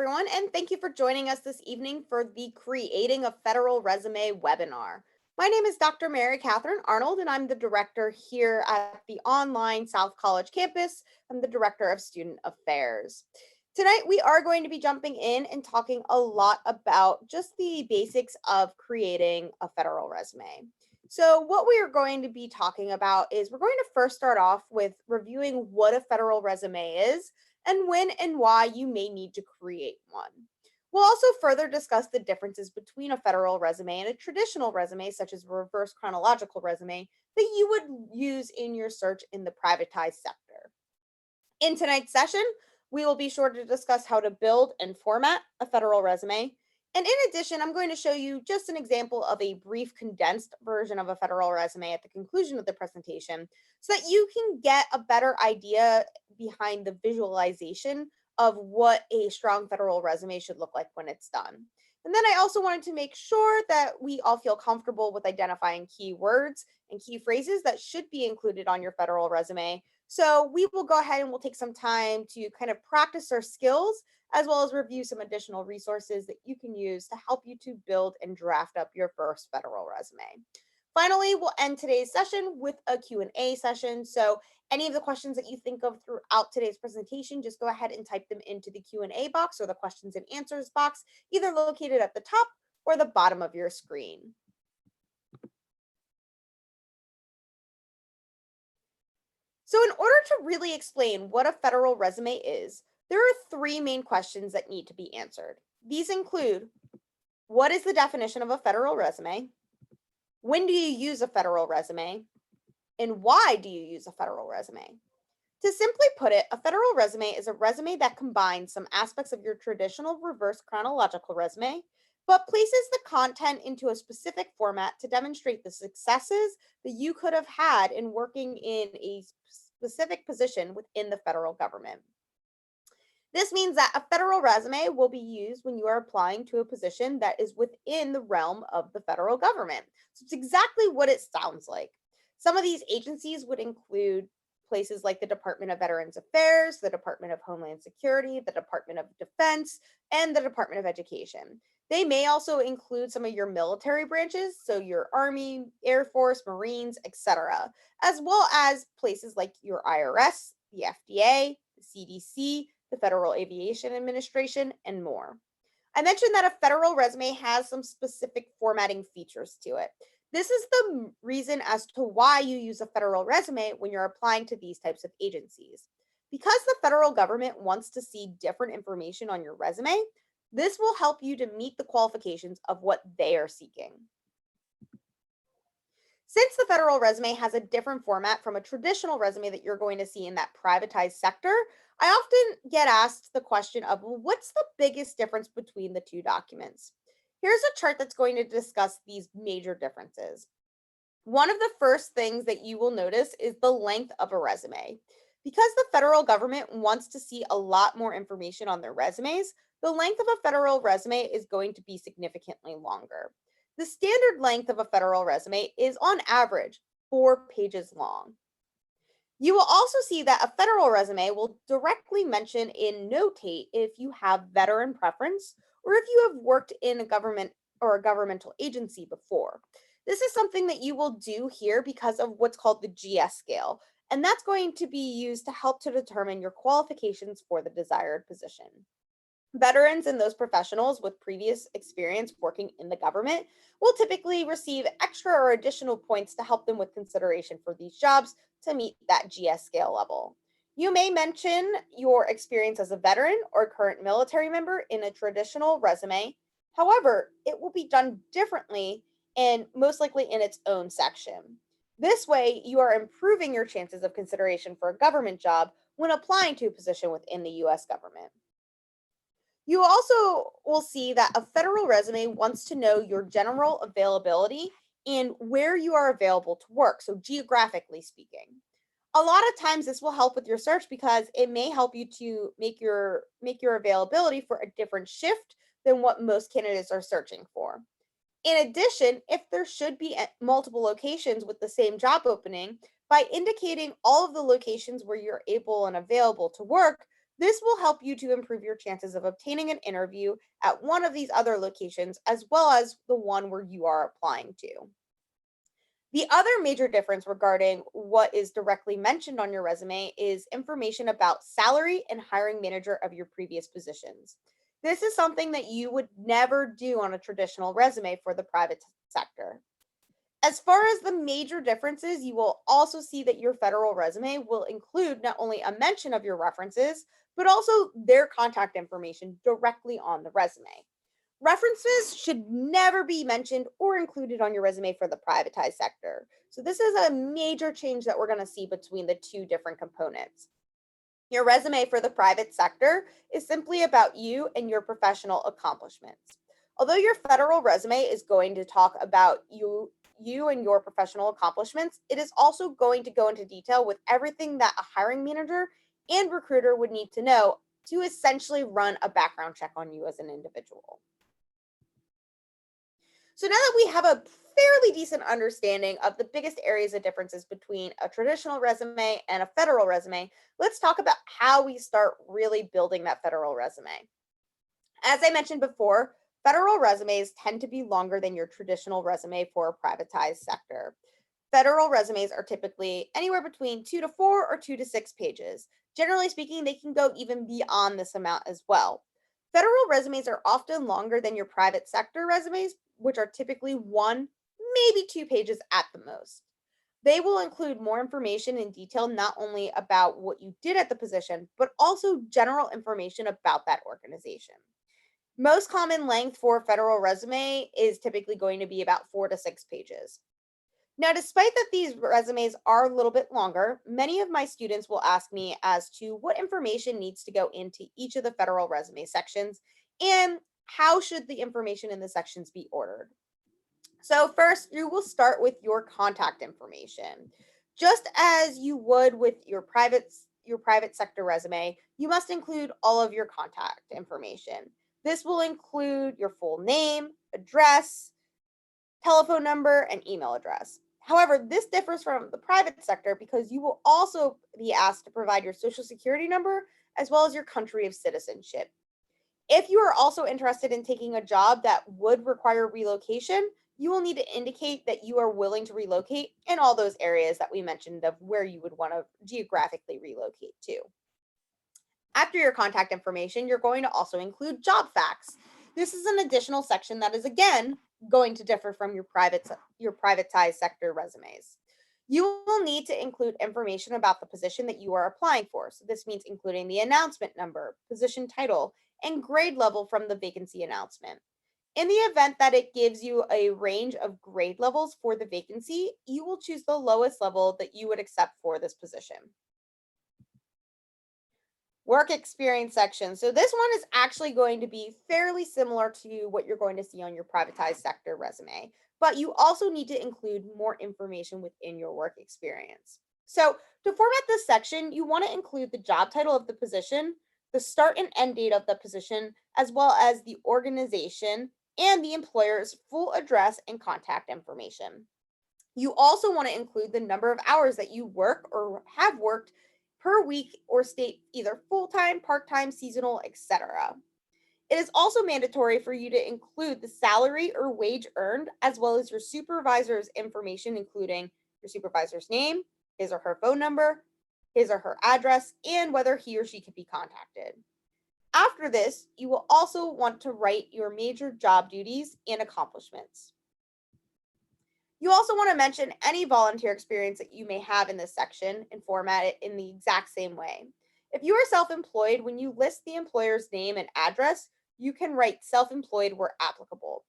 everyone, and thank you for joining us this evening for the Creating a Federal Resume webinar. My name is Dr. Mary Catherine Arnold, and I'm the director here at the online South College campus. I'm the director of student affairs. Tonight, we are going to be jumping in and talking a lot about just the basics of creating a federal resume. So, what we are going to be talking about is we're going to first start off with reviewing what a federal resume is and when and why you may need to create one. We'll also further discuss the differences between a federal resume and a traditional resume, such as a reverse chronological resume, that you would use in your search in the privatized sector. In tonight's session, we will be sure to discuss how to build and format a federal resume. And in addition, I'm going to show you just an example of a brief condensed version of a federal resume at the conclusion of the presentation so that you can get a better idea behind the visualization of what a strong federal resume should look like when it's done. And then I also wanted to make sure that we all feel comfortable with identifying key words and key phrases that should be included on your federal resume. So we will go ahead and we'll take some time to kind of practice our skills as well as review some additional resources that you can use to help you to build and draft up your first federal resume. Finally, we'll end today's session with a Q&A session. So any of the questions that you think of throughout today's presentation, just go ahead and type them into the Q&A box or the questions and answers box, either located at the top or the bottom of your screen. So in order to really explain what a federal resume is, there are three main questions that need to be answered. These include, what is the definition of a federal resume? When do you use a federal resume? And why do you use a federal resume? To simply put it, a federal resume is a resume that combines some aspects of your traditional reverse chronological resume, but places the content into a specific format to demonstrate the successes that you could have had in working in a specific position within the federal government. This means that a federal resume will be used when you are applying to a position that is within the realm of the federal government. So it's exactly what it sounds like. Some of these agencies would include places like the Department of Veterans Affairs, the Department of Homeland Security, the Department of Defense, and the Department of Education. They may also include some of your military branches, so your Army, Air Force, Marines, etc., as well as places like your IRS, the FDA, the CDC, the Federal Aviation Administration, and more. I mentioned that a federal resume has some specific formatting features to it. This is the reason as to why you use a federal resume when you're applying to these types of agencies. Because the federal government wants to see different information on your resume, this will help you to meet the qualifications of what they are seeking. Since the federal resume has a different format from a traditional resume that you're going to see in that privatized sector, I often get asked the question of, well, what's the biggest difference between the two documents? Here's a chart that's going to discuss these major differences. One of the first things that you will notice is the length of a resume. Because the federal government wants to see a lot more information on their resumes, the length of a federal resume is going to be significantly longer. The standard length of a federal resume is on average 4 pages long. You will also see that a federal resume will directly mention and notate if you have veteran preference or if you have worked in a government or a governmental agency before. This is something that you will do here because of what's called the GS scale, and that's going to be used to help to determine your qualifications for the desired position. Veterans and those professionals with previous experience working in the government will typically receive extra or additional points to help them with consideration for these jobs to meet that GS scale level. You may mention your experience as a veteran or current military member in a traditional resume. However, it will be done differently and most likely in its own section. This way, you are improving your chances of consideration for a government job when applying to a position within the US government. You also will see that a federal resume wants to know your general availability and where you are available to work, so geographically speaking. A lot of times this will help with your search because it may help you to make your availability for a different shift than what most candidates are searching for. In addition, if there should be multiple locations with the same job opening, by indicating all of the locations where you're able and available to work, This will help you to improve your chances of obtaining an interview at one of these other locations as well as the one where you are applying to. The other major difference regarding what is directly mentioned on your resume is information about salary and hiring manager of your previous positions. This is something that you would never do on a traditional resume for the private sector. As far as the major differences, you will also see that your federal resume will include not only a mention of your references, but also their contact information directly on the resume. References should never be mentioned or included on your resume for the privatized sector. So, this is a major change that we're going to see between the two different components. Your resume for the private sector is simply about you and your professional accomplishments. Although your federal resume is going to talk about you and your professional accomplishments, it is also going to go into detail with everything that a hiring manager and recruiter would need to know to essentially run a background check on you as an individual. So now that we have a fairly decent understanding of the biggest areas of differences between a traditional resume and a federal resume, let's talk about how we start really building that federal resume. As I mentioned before, federal resumes tend to be longer than your traditional resume for a privatized sector. Federal resumes are typically anywhere between 2 to 4 or 2 to 6 pages. Generally speaking, they can go even beyond this amount as well. Federal resumes are often longer than your private sector resumes, which are typically 1, maybe 2 pages at the most. They will include more information in detail, not only about what you did at the position, but also general information about that organization. Most common length for a federal resume is typically going to be about 4 to 6 pages. Now, despite that these resumes are a little bit longer, many of my students will ask me as to what information needs to go into each of the federal resume sections and how should the information in the sections be ordered. So, first, you will start with your contact information. Just as you would with your private sector resume, you must include all of your contact information. This will include your full name, address, telephone number, and email address. However, this differs from the private sector because you will also be asked to provide your social security number as well as your country of citizenship. If you are also interested in taking a job that would require relocation, you will need to indicate that you are willing to relocate in all those areas that we mentioned of where you would want to geographically relocate to. After your contact information, you're going to also include job facts. This is an additional section that is again going to differ from your privatized sector resumes. You will need to include information about the position that you are applying for. So this means including the announcement number, position title, and grade level from the vacancy announcement. In the event that it gives you a range of grade levels for the vacancy, you will choose the lowest level that you would accept for this position. Work experience section. So this one is actually going to be fairly similar to what you're going to see on your privatized sector resume, but you also need to include more information within your work experience. So to format this section, you want to include the job title of the position, the start and end date of the position, as well as the organization and the employer's full address and contact information. You also want to include the number of hours that you work or have worked per week or state either full-time, part-time, seasonal, etc. It is also mandatory for you to include the salary or wage earned as well as your supervisor's information including your supervisor's name, his or her phone number, his or her address, and whether he or she can be contacted. After this, you will also want to write your major job duties and accomplishments. You also want to mention any volunteer experience that you may have in this section and format it in the exact same way. If you are self employed, when you list the employer's name and address, you can write self employed where applicable.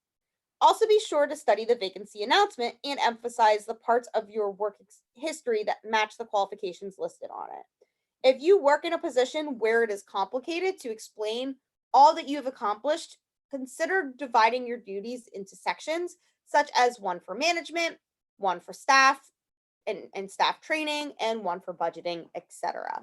Also, be sure to study the vacancy announcement and emphasize the parts of your work history that match the qualifications listed on it. If you work in a position where it is complicated to explain all that you have accomplished, consider dividing your duties into sections, such as one for management, one for staff and staff training, and one for budgeting, etc.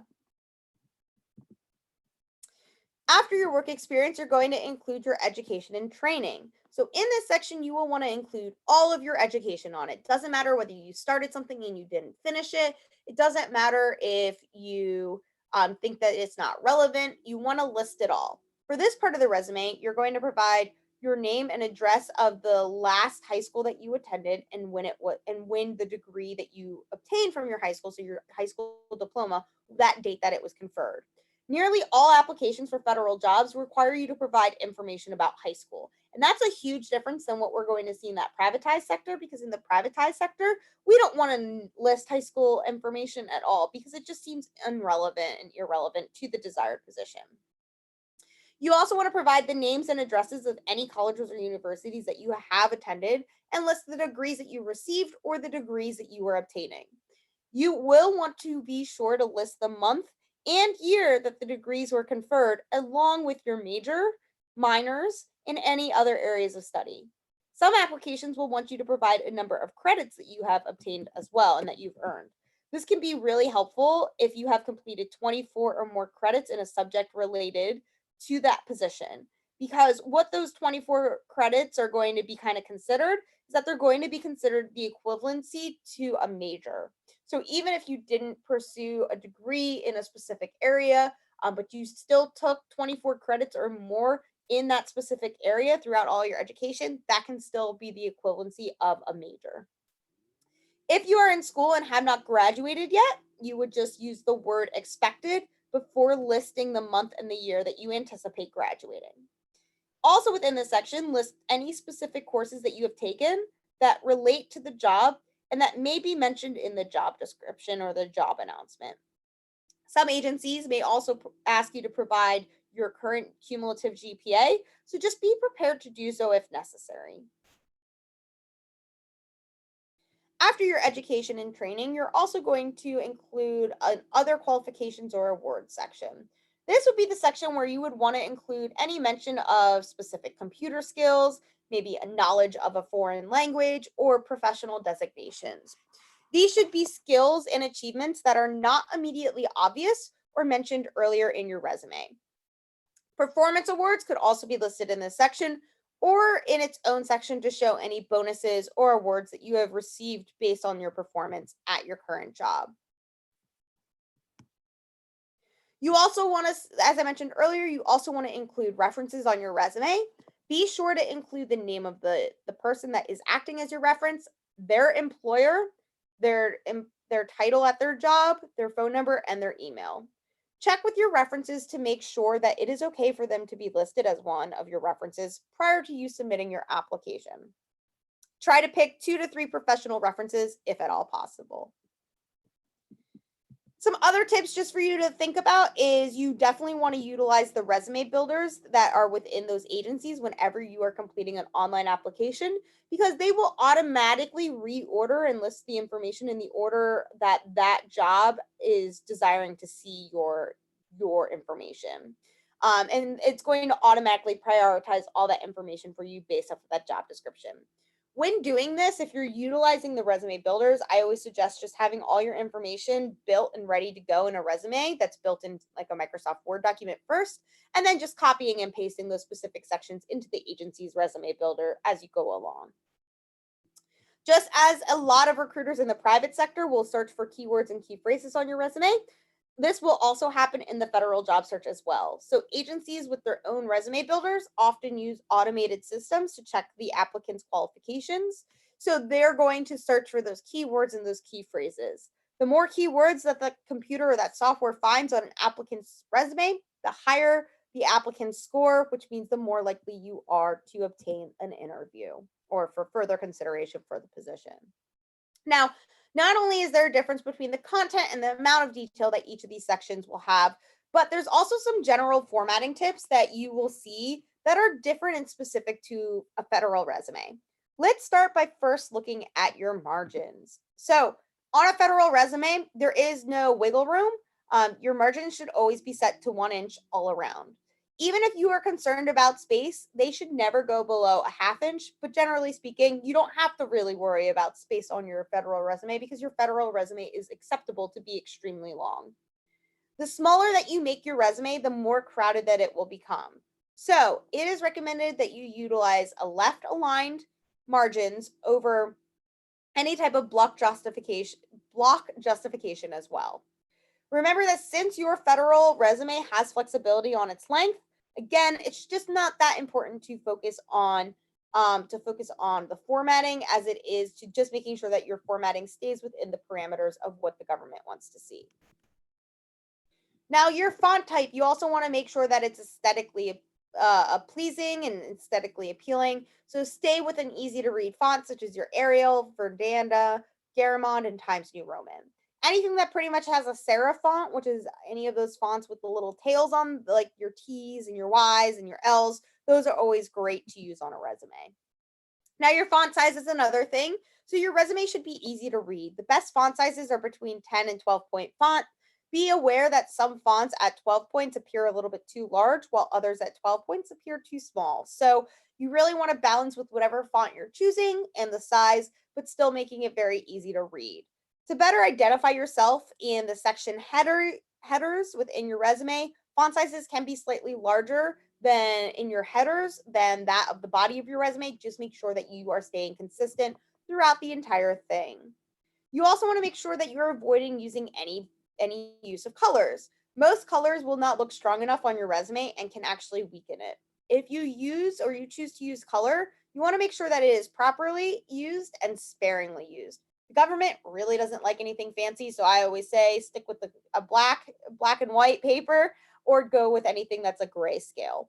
After your work experience, you're going to include your education and training. So in this section, you will want to include all of your education on it. Doesn't matter whether you started something and you didn't finish it. It doesn't matter if you think that it's not relevant, you want to list it all. For this part of the resume, you're going to provide your name and address of the last high school that you attended and when it was and when the degree that you obtained from your high school, so your high school diploma, that date that it was conferred. Nearly all applications for federal jobs require you to provide information about high school. And that's a huge difference than what we're going to see in that privatized sector, because in the privatized sector, we don't want to list high school information at all because it just seems irrelevant and irrelevant to the desired position. You also want to provide the names and addresses of any colleges or universities that you have attended and list the degrees that you received or the degrees that you were obtaining. You will want to be sure to list the month and year that the degrees were conferred, along with your major, minors, and any other areas of study. Some applications will want you to provide a number of credits that you have obtained as well and that you've earned. This can be really helpful if you have completed 24 or more credits in a subject related to that position. Because what those 24 credits are going to be kind of considered is that they're going to be considered the equivalency to a major. So even if you didn't pursue a degree in a specific area, but you still took 24 credits or more in that specific area throughout all your education, that can still be the equivalency of a major. If you are in school and have not graduated yet, you would just use the word expected before listing the month and the year that you anticipate graduating. Also within this section, list any specific courses that you have taken that relate to the job and that may be mentioned in the job description or the job announcement. Some agencies may also ask you to provide your current cumulative GPA, so just be prepared to do so if necessary. After your education and training, you're also going to include an other qualifications or awards section. This would be the section where you would want to include any mention of specific computer skills, maybe a knowledge of a foreign language, or professional designations. These should be skills and achievements that are not immediately obvious or mentioned earlier in your resume. Performance awards could also be listed in this section or in its own section to show any bonuses or awards that you have received based on your performance at your current job. You also want to, as I mentioned earlier, you also want to include references on your resume. Be sure to include the name of the person that is acting as your reference, their employer, their title at their job, their phone number, and their email. Check with your references to make sure that it is okay for them to be listed as one of your references prior to you submitting your application. Try to pick 2 to 3 professional references if at all possible. Some other tips just for you to think about is you definitely want to utilize the resume builders that are within those agencies whenever you are completing an online application, because they will automatically reorder and list the information in the order that that job is desiring to see your information. And it's going to automatically prioritize all that information for you based off of that job description. When doing this, if you're utilizing the resume builders, I always suggest just having all your information built and ready to go in a resume that's built in like a Microsoft Word document first, and then just copying and pasting those specific sections into the agency's resume builder as you go along. Just as a lot of recruiters in the private sector will search for keywords and key phrases on your resume, this will also happen in the federal job search as well. So agencies with their own resume builders often use automated systems to check the applicant's qualifications. So they're going to search for those keywords and those key phrases. The more keywords that the computer or that software finds on an applicant's resume, the higher the applicant's score, which means the more likely you are to obtain an interview or for further consideration for the position. Now, not only is there a difference between the content and the amount of detail that each of these sections will have, but there's also some general formatting tips that you will see that are different and specific to a federal resume. Let's start by first looking at your margins. So, on a federal resume, there is no wiggle room. Your margins should always be set to 1 inch all around. Even if you are concerned about space, they should never go below a ½ inch. But generally speaking, you don't have to really worry about space on your federal resume because your federal resume is acceptable to be extremely long. The smaller that you make your resume, the more crowded that it will become. So it is recommended that you utilize a left aligned margins over any type of block justification as well. Remember that since your federal resume has flexibility on its length, again, it's just not that important to focus on the formatting as it is to just making sure that your formatting stays within the parameters of what the government wants to see. Now, your font type, you also want to make sure that it's aesthetically pleasing and aesthetically appealing. So stay with an easy to read font such as your Arial, Verdanda, Garamond, and Times New Roman. Anything that pretty much has a serif font, which is any of those fonts with the little tails on, like your T's and your Y's and your L's, those are always great to use on a resume. Now, your font size is another thing. So your resume should be easy to read. The best font sizes are between 10 and 12-point font. Be aware that some fonts at 12 points appear a little bit too large, while others at 12 points appear too small. So you really want to balance with whatever font you're choosing and the size, but still making it very easy to read. To better identify yourself in the section headers within your resume, font sizes can be slightly larger than in your headers than that of the body of your resume. Just make sure that you are staying consistent throughout the entire thing. You also want to make sure that you're avoiding using any use of colors. Most colors will not look strong enough on your resume and can actually weaken it. If you use or you choose to use color, you want to make sure that it is properly used and sparingly used. The government really doesn't like anything fancy, so I always say stick with a black and white paper or go with anything that's a grayscale.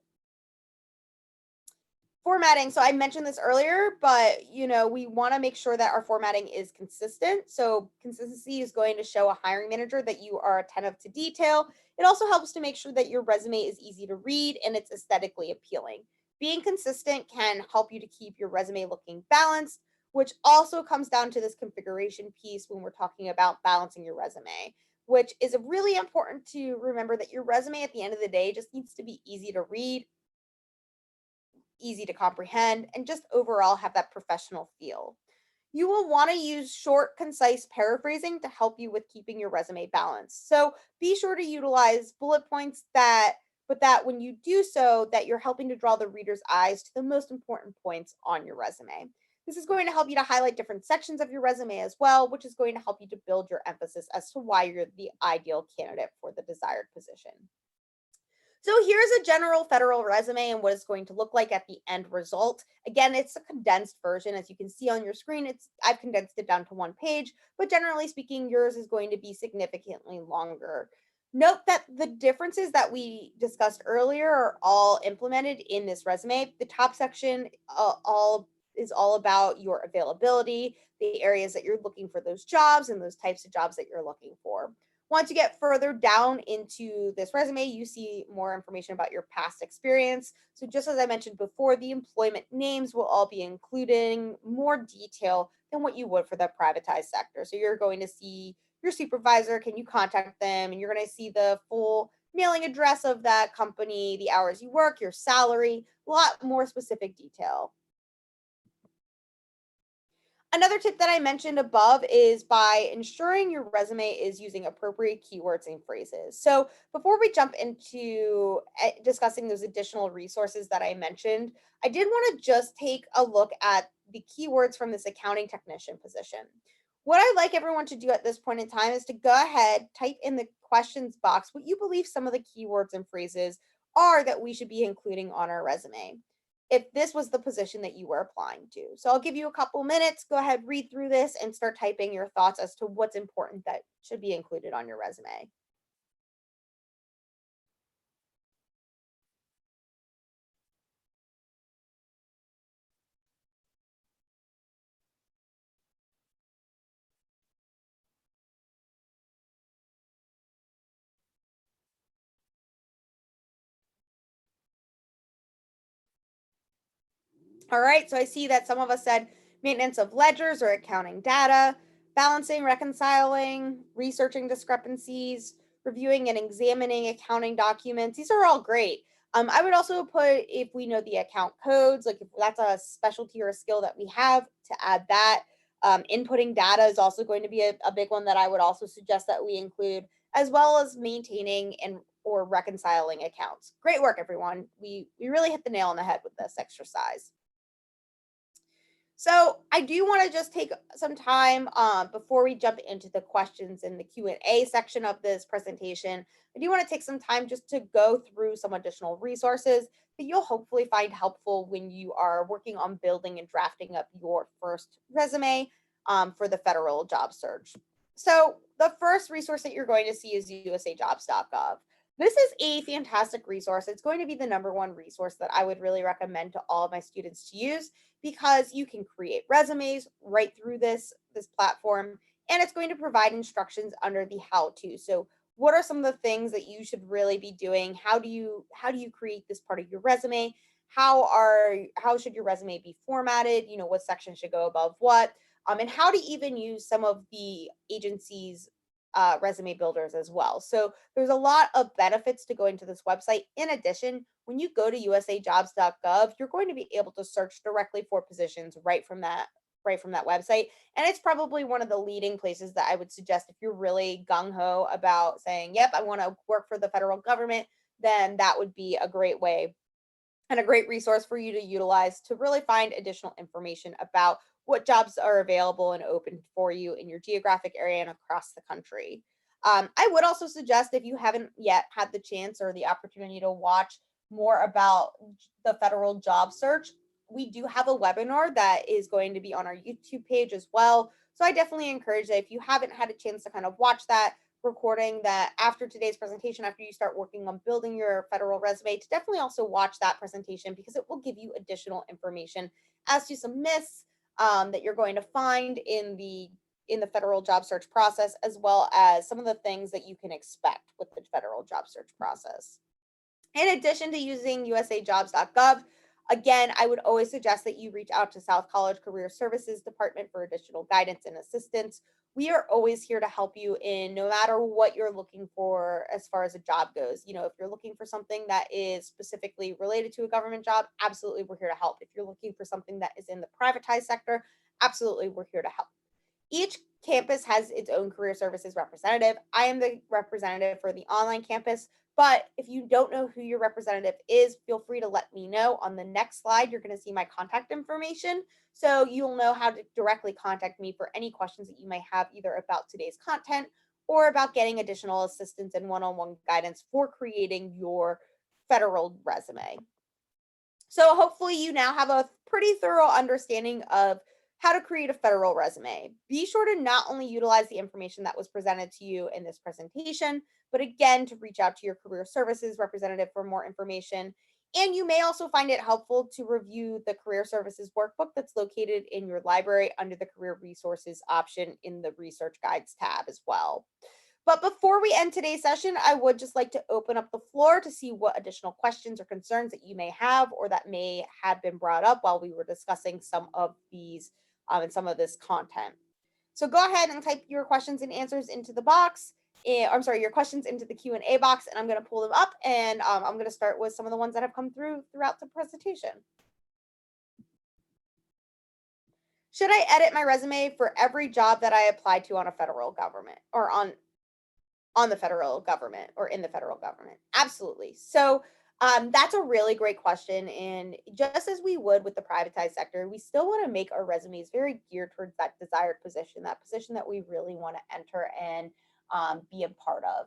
Formatting. So I mentioned this earlier, but we want to make sure that our formatting is consistent. So consistency is going to show a hiring manager that you are attentive to detail. It also helps to make sure that your resume is easy to read and it's aesthetically appealing. Being consistent can help you to keep your resume looking balanced, which also comes down to this configuration piece when we're talking about balancing your resume, which is really important to remember that your resume at the end of the day just needs to be easy to read, easy to comprehend, and just overall have that professional feel. You will want to use short, concise paraphrasing to help you with keeping your resume balanced. So be sure to utilize bullet points but that when you do so, that you're helping to draw the reader's eyes to the most important points on your resume. This is going to help you to highlight different sections of your resume as well, which is going to help you to build your emphasis as to why you're the ideal candidate for the desired position. So here's a general federal resume and what it's going to look like at the end result. Again, it's a condensed version. As you can see on your screen, I've condensed it down to one page, but generally speaking, yours is going to be significantly longer. Note that the differences that we discussed earlier are all implemented in this resume. The top section all about your availability, the areas that you're looking for those jobs and those types of jobs that you're looking for. Once you get further down into this resume, you see more information about your past experience. So just as I mentioned before, the employment names will all be including more detail than what you would for the privatized sector. So you're going to see your supervisor, can you contact them? And you're going to see the full mailing address of that company, the hours you work, your salary, a lot more specific detail. Another tip that I mentioned above is by ensuring your resume is using appropriate keywords and phrases. So, before we jump into discussing those additional resources that I mentioned, I did want to just take a look at the keywords from this accounting technician position. What I'd like everyone to do at this point in time is to go ahead, type in the questions box what you believe some of the keywords and phrases are that we should be including on our resume if this was the position that you were applying to. So I'll give you a couple minutes, go ahead, read through this and start typing your thoughts as to what's important that should be included on your resume. All right, so I see that some of us said maintenance of ledgers or accounting data, balancing, reconciling, researching discrepancies, reviewing and examining accounting documents. These are all great. I would also put if we know the account codes, like if that's a specialty or a skill that we have, to add that. Inputting data is also going to be a big one that I would also suggest that we include, as well as maintaining and or reconciling accounts. Great work, everyone. We really hit the nail on the head with this exercise. So I do want to just take some time before we jump into the questions in the Q&A section of this presentation. I do want to take some time just to go through some additional resources that you'll hopefully find helpful when you are working on building and drafting up your first resume for the federal job search. So the first resource that you're going to see is usajobs.gov. This is a fantastic resource. It's going to be the number one resource that I would really recommend to all of my students to use because you can create resumes right through this platform, and it's going to provide instructions under the how to. So what are some of the things that you should really be doing? How do you create this part of your resume? How should your resume be formatted? What section should go above what? And how to even use some of the agency's resume builders as well. So there's a lot of benefits to going to this website. In addition, when you go to usajobs.gov, you're going to be able to search directly for positions right from that website. And it's probably one of the leading places that I would suggest if you're really gung ho about saying, yep, I want to work for the federal government, then that would be a great way and a great resource for you to utilize to really find additional information about what jobs are available and open for you in your geographic area and across the country. I would also suggest if you haven't yet had the chance or the opportunity to watch more about the federal job search, we do have a webinar that is going to be on our YouTube page as well. So I definitely encourage that if you haven't had a chance to kind of watch that, recording that after today's presentation, after you start working on building your federal resume, to definitely also watch that presentation because it will give you additional information as to some myths that you're going to find in the federal job search process, as well as some of the things that you can expect with the federal job search process. In addition to using usajobs.gov, again, I would always suggest that you reach out to South College Career Services Department for additional guidance and assistance. We are always here to help you in no matter what you're looking for as far as a job goes. If you're looking for something that is specifically related to a government job, absolutely we're here to help. If you're looking for something that is in the privatized sector, absolutely we're here to help. Each campus has its own career services representative. I am the representative for the online campus, but if you don't know who your representative is, feel free to let me know. On the next slide, you're going to see my contact information. So you'll know how to directly contact me for any questions that you may have either about today's content or about getting additional assistance and one-on-one guidance for creating your federal resume. So hopefully you now have a pretty thorough understanding of how to create a federal resume. Be sure to not only utilize the information that was presented to you in this presentation, but again, to reach out to your career services representative for more information. And you may also find it helpful to review the career services workbook that's located in your library under the career resources option in the research guides tab as well. But before we end today's session, I would just like to open up the floor to see what additional questions or concerns that you may have or that may have been brought up while we were discussing some of these and some of this content. So go ahead and type your questions and answers into the box. I'm sorry, your questions into the Q&A box, and I'm going to pull them up, and I'm going to start with some of the ones that have come throughout the presentation. Should I edit my resume for every job that I apply to on a federal government or on the federal government or in the federal government? Absolutely. So that's a really great question. And just as we would with the privatized sector, we still want to make our resumes very geared towards that desired position, that position that we really want to enter and be a part of.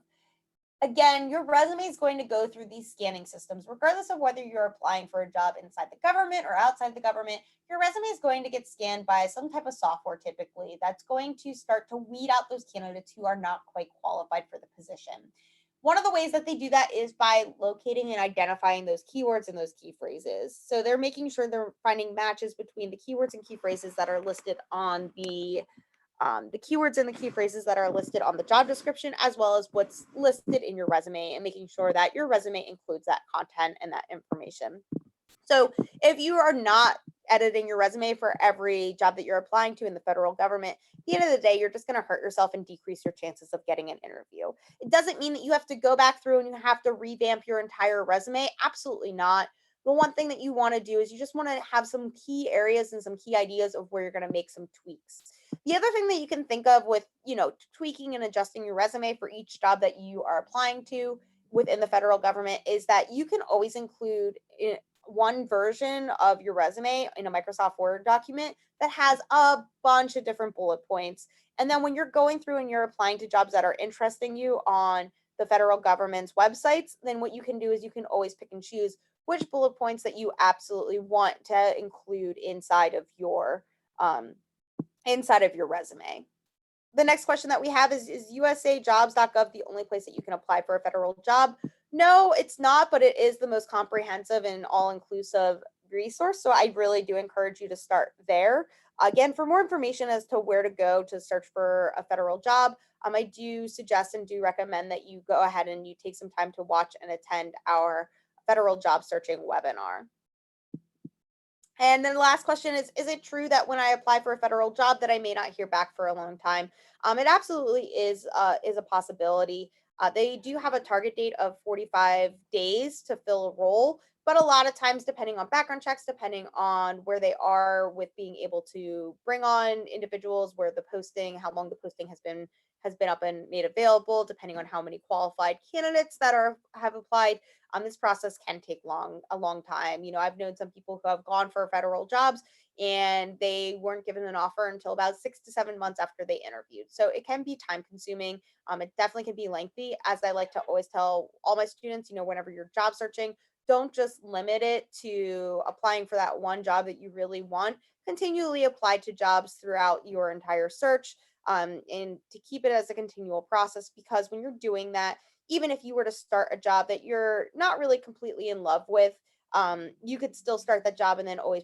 Again, your resume is going to go through these scanning systems, regardless of whether you're applying for a job inside the government or outside the government. Your resume is going to get scanned by some type of software typically that's going to start to weed out those candidates who are not quite qualified for the position. One of the ways that they do that is by locating and identifying those keywords and those key phrases. So they're making sure they're finding matches between the keywords and key phrases that are listed on the keywords and the key phrases that are listed on the job description, as well as what's listed in your resume, and making sure that your resume includes that content and that information. So if you are not editing your resume for every job that you're applying to in the federal government, at the end of the day, you're just going to hurt yourself and decrease your chances of getting an interview. It doesn't mean that you have to go back through and you have to revamp your entire resume. Absolutely not. The one thing that you want to do is you just want to have some key areas and some key ideas of where you're going to make some tweaks. The other thing that you can think of with, tweaking and adjusting your resume for each job that you are applying to within the federal government is that you can always include one version of your resume in a Microsoft Word document that has a bunch of different bullet points. And then when you're going through and you're applying to jobs that are interesting you on the federal government's websites, then what you can do is you can always pick and choose which bullet points that you absolutely want to include um, inside of your resume. The next question that we have is usajobs.gov the only place that you can apply for a federal job? No, it's not, but it is the most comprehensive and all-inclusive resource. So I really do encourage you to start there. Again, for more information as to where to go to search for a federal job, I do suggest and do recommend that you go ahead and you take some time to watch and attend our federal job searching webinar. And then the last question is it true that when I apply for a federal job that I may not hear back for a long time? It absolutely is a possibility. They do have a target date of 45 days to fill a role, but a lot of times, depending on background checks, depending on where they are with being able to bring on individuals, where the posting, how long the posting has been up and made available, depending on how many qualified candidates that have applied, this process can take a long time. I've known some people who have gone for federal jobs and they weren't given an offer until about 6 to 7 months after they interviewed. So it can be time consuming. It definitely can be lengthy. As I like to always tell all my students, whenever you're job searching, don't just limit it to applying for that one job that you really want. Continually apply to jobs throughout your entire search, and to keep it as a continual process, because when you're doing that, even if you were to start a job that you're not really completely in love with, you could still start that job and then always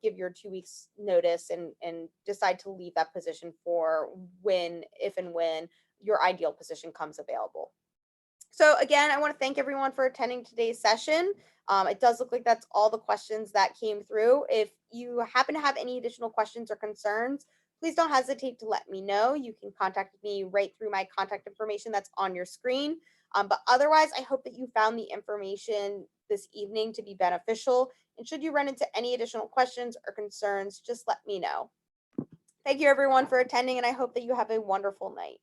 give your 2 weeks notice and decide to leave that position for if and when your ideal position comes available. So again, I want to thank everyone for attending today's session. It does look like that's all the questions that came through. If you happen to have any additional questions or concerns, please don't hesitate to let me know. You can contact me right through my contact information that's on your screen. But otherwise, I hope that you found the information this evening to be beneficial. And should you run into any additional questions or concerns, just let me know. Thank you everyone for attending, and I hope that you have a wonderful night.